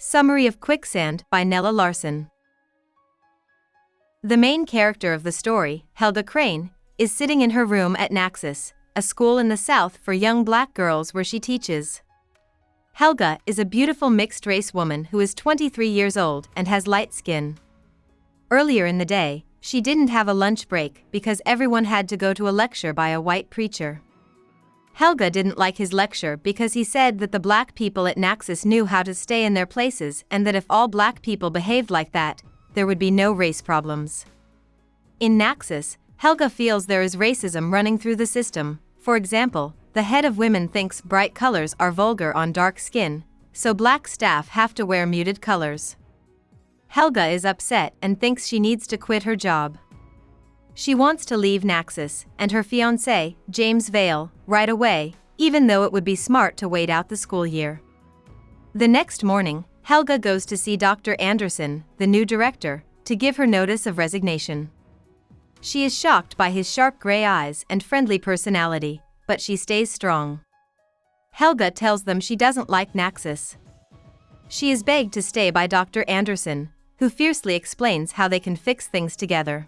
Summary of Quicksand by Nella Larsen. The main character of the story, Helga Crane, is sitting in her room at Naxos, a school in the South for young black girls where she teaches. Helga is a beautiful mixed-race woman who is 23 years old and has light skin. Earlier in the day, she didn't have a lunch break because everyone had to go to a lecture by a white preacher. Helga didn't like his lecture because he said that the black people at Naxos knew how to stay in their places and that if all black people behaved like that, there would be no race problems. In Naxos, Helga feels there is racism running through the system. For example, the head of women thinks bright colors are vulgar on dark skin, so black staff have to wear muted colors. Helga is upset and thinks she needs to quit her job. She wants to leave Naxos and her fiancé, James Vale, right away, even though it would be smart to wait out the school year. The next morning, Helga goes to see Dr. Anderson, the new director, to give her notice of resignation. She is shocked by his sharp gray eyes and friendly personality, but she stays strong. Helga tells them she doesn't like Naxos. She is begged to stay by Dr. Anderson, who fiercely explains how they can fix things together.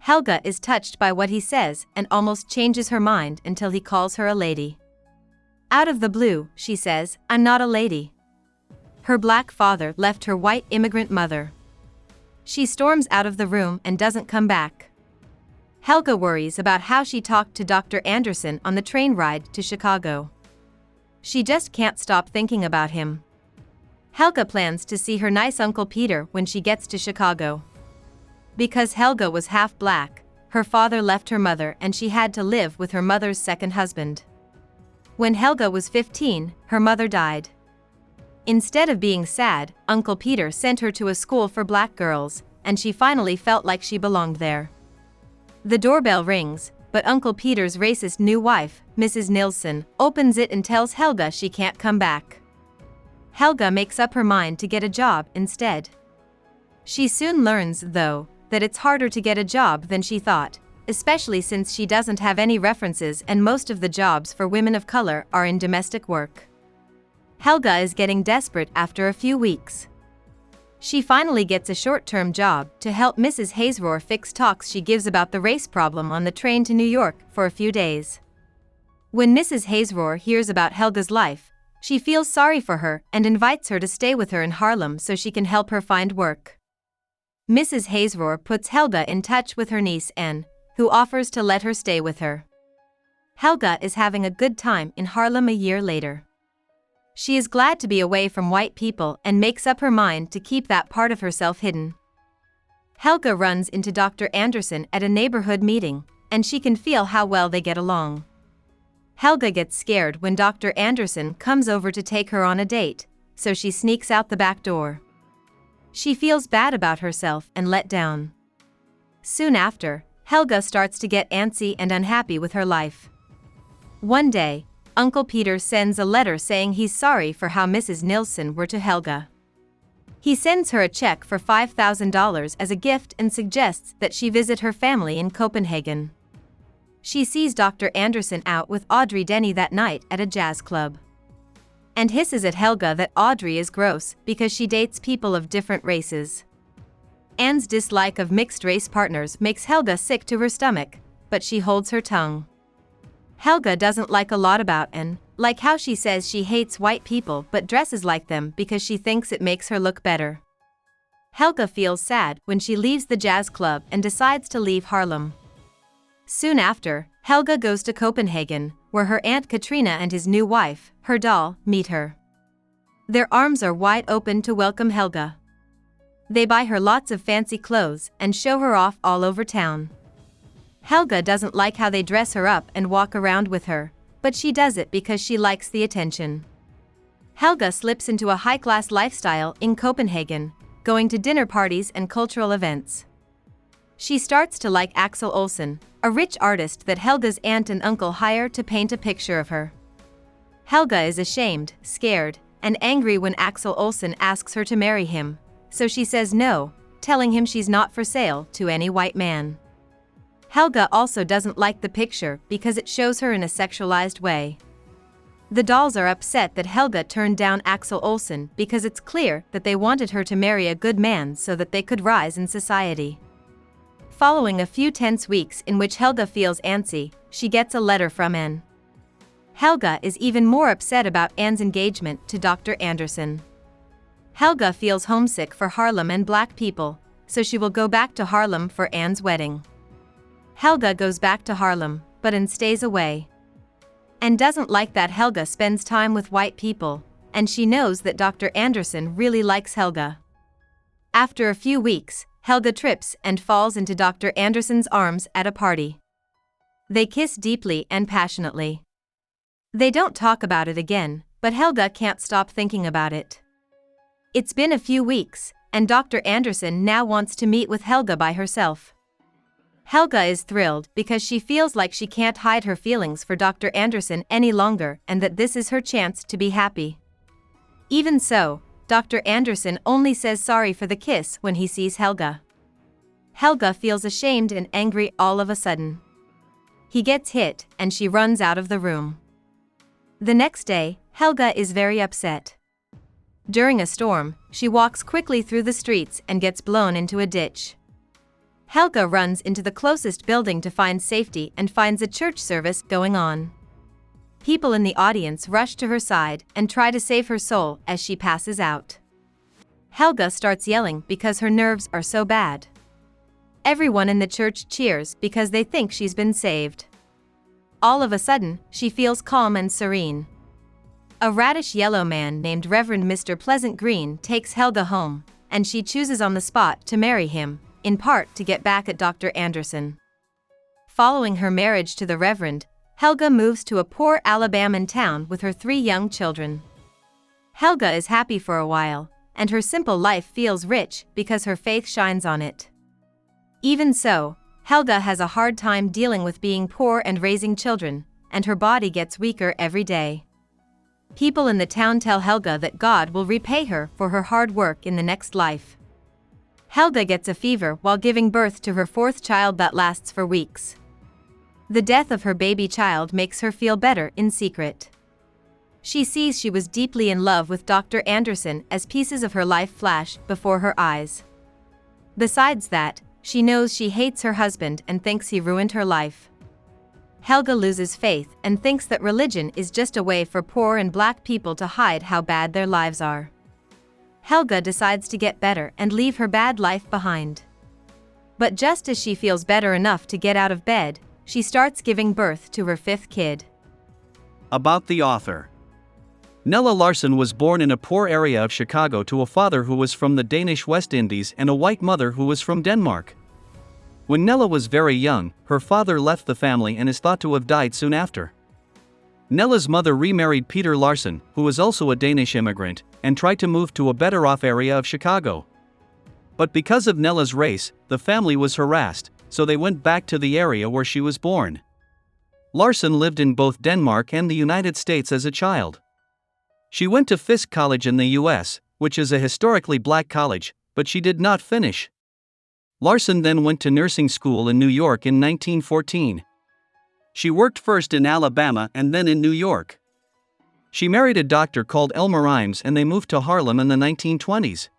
Helga is touched by what he says and almost changes her mind until he calls her a lady. Out of the blue, she says, "I'm not a lady." Her black father left her white immigrant mother. She storms out of the room and doesn't come back. Helga worries about how she talked to Dr. Anderson on the train ride to Chicago. She just can't stop thinking about him. Helga plans to see her nice Uncle Peter when she gets to Chicago. Because Helga was half black, her father left her mother and she had to live with her mother's second husband. When Helga was 15, her mother died. Instead of being sad, Uncle Peter sent her to a school for black girls, and she finally felt like she belonged there. The doorbell rings, but Uncle Peter's racist new wife, Mrs. Nilsson, opens it and tells Helga she can't come back. Helga makes up her mind to get a job instead. She soon learns, though, that it's harder to get a job than she thought, especially since she doesn't have any references and most of the jobs for women of color are in domestic work. Helga is getting desperate after a few weeks. She finally gets a short-term job to help Mrs. Hazerohr fix talks she gives about the race problem on the train to New York for a few days. When Mrs. Hazerohr hears about Helga's life, she feels sorry for her and invites her to stay with her in Harlem so she can help her find work. Mrs. Hazerohr puts Helga in touch with her niece Anne, who offers to let her stay with her. Helga is having a good time in Harlem a year later. She is glad to be away from white people and makes up her mind to keep that part of herself hidden. Helga runs into Dr. Anderson at a neighborhood meeting, and she can feel how well they get along. Helga gets scared when Dr. Anderson comes over to take her on a date, so she sneaks out the back door. She feels bad about herself and let down. Soon after, Helga starts to get antsy and unhappy with her life. One day, Uncle Peter sends a letter saying he's sorry for how Mrs. Nilsson were to Helga. He sends her a check for $5,000 as a gift and suggests that she visit her family in Copenhagen. She sees Dr. Anderson out with Audrey Denny that night at a jazz club. And hisses at Helga that Audrey is gross because she dates people of different races. Anne's dislike of mixed-race partners makes Helga sick to her stomach, but she holds her tongue. Helga doesn't like a lot about Anne, like how she says she hates white people but dresses like them because she thinks it makes her look better. Helga feels sad when she leaves the jazz club and decides to leave Harlem. Soon after, Helga goes to Copenhagen, where her Aunt Katrina and his new wife, her doll, meet her. Their arms are wide open to welcome Helga. They buy her lots of fancy clothes and show her off all over town. Helga doesn't like how they dress her up and walk around with her, but she does it because she likes the attention. Helga slips into a high-class lifestyle in Copenhagen, going to dinner parties and cultural events. She starts to like Axel Olsen, a rich artist that Helga's aunt and uncle hire to paint a picture of her. Helga is ashamed, scared, and angry when Axel Olsen asks her to marry him, so she says no, telling him she's not for sale to any white man. Helga also doesn't like the picture because it shows her in a sexualized way. The dolls are upset that Helga turned down Axel Olsen because it's clear that they wanted her to marry a good man so that they could rise in society. Following a few tense weeks in which Helga feels antsy, she gets a letter from Anne. Helga is even more upset about Anne's engagement to Dr. Anderson. Helga feels homesick for Harlem and black people, so she will go back to Harlem for Anne's wedding. Helga goes back to Harlem, but Anne stays away. Anne doesn't like that Helga spends time with white people, and she knows that Dr. Anderson really likes Helga. After a few weeks, Helga trips and falls into Dr. Anderson's arms at a party. They kiss deeply and passionately. They don't talk about it again, but Helga can't stop thinking about it. It's been a few weeks, and Dr. Anderson now wants to meet with Helga by herself. Helga is thrilled because she feels like she can't hide her feelings for Dr. Anderson any longer and that this is her chance to be happy. Even so, Dr. Anderson only says sorry for the kiss when he sees Helga. Helga feels ashamed and angry all of a sudden. He gets hit and she runs out of the room. The next day, Helga is very upset. During a storm, she walks quickly through the streets and gets blown into a ditch. Helga runs into the closest building to find safety and finds a church service going on. People in the audience rush to her side and try to save her soul as she passes out. Helga starts yelling because her nerves are so bad. Everyone in the church cheers because they think she's been saved. All of a sudden, she feels calm and serene. A radish yellow man named Reverend Mr. Pleasant Green takes Helga home, and she chooses on the spot to marry him, in part to get back at Dr. Anderson. Following her marriage to the Reverend, Helga moves to a poor Alabama town with her 3 young children. Helga is happy for a while, and her simple life feels rich because her faith shines on it. Even so, Helga has a hard time dealing with being poor and raising children, and her body gets weaker every day. People in the town tell Helga that God will repay her for her hard work in the next life. Helga gets a fever while giving birth to her 4th child that lasts for weeks. The death of her baby child makes her feel better in secret. She sees she was deeply in love with Dr. Anderson as pieces of her life flash before her eyes. Besides that, she knows she hates her husband and thinks he ruined her life. Helga loses faith and thinks that religion is just a way for poor and black people to hide how bad their lives are. Helga decides to get better and leave her bad life behind. But just as she feels better enough to get out of bed, she starts giving birth to her 5th kid. About the author. Nella Larsen was born in a poor area of Chicago to a father who was from the Danish West Indies and a white mother who was from Denmark. When Nella was very young, her father left the family and is thought to have died soon after. Nella's mother remarried Peter Larsen, who was also a Danish immigrant, and tried to move to a better-off area of Chicago. But because of Nella's race, the family was harassed, so they went back to the area where she was born. Larsen lived in both Denmark and the United States as a child. She went to Fisk College in the US, which is a historically black college, but she did not finish. Larsen then went to nursing school in New York in 1914. She worked first in Alabama and then in New York. She married a doctor called Elmer Imes and they moved to Harlem in the 1920s.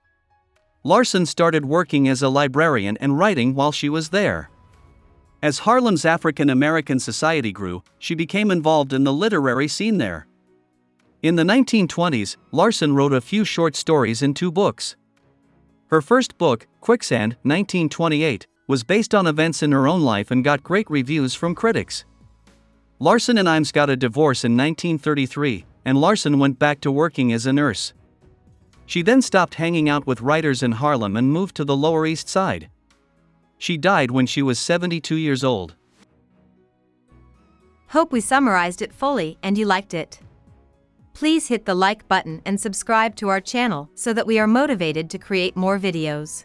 Larsen started working as a librarian and writing while she was there. As Harlem's African American society grew, she became involved in the literary scene there. In the 1920s, Larsen wrote a few short stories in 2 books. Her first book, Quicksand, 1928, was based on events in her own life and got great reviews from critics. Larsen and Imes got a divorce in 1933, and Larsen went back to working as a nurse. She then stopped hanging out with writers in Harlem and moved to the Lower East Side. She died when she was 72 years old. Hope we summarized it fully and you liked it. Please hit the like button and subscribe to our channel so that we are motivated to create more videos.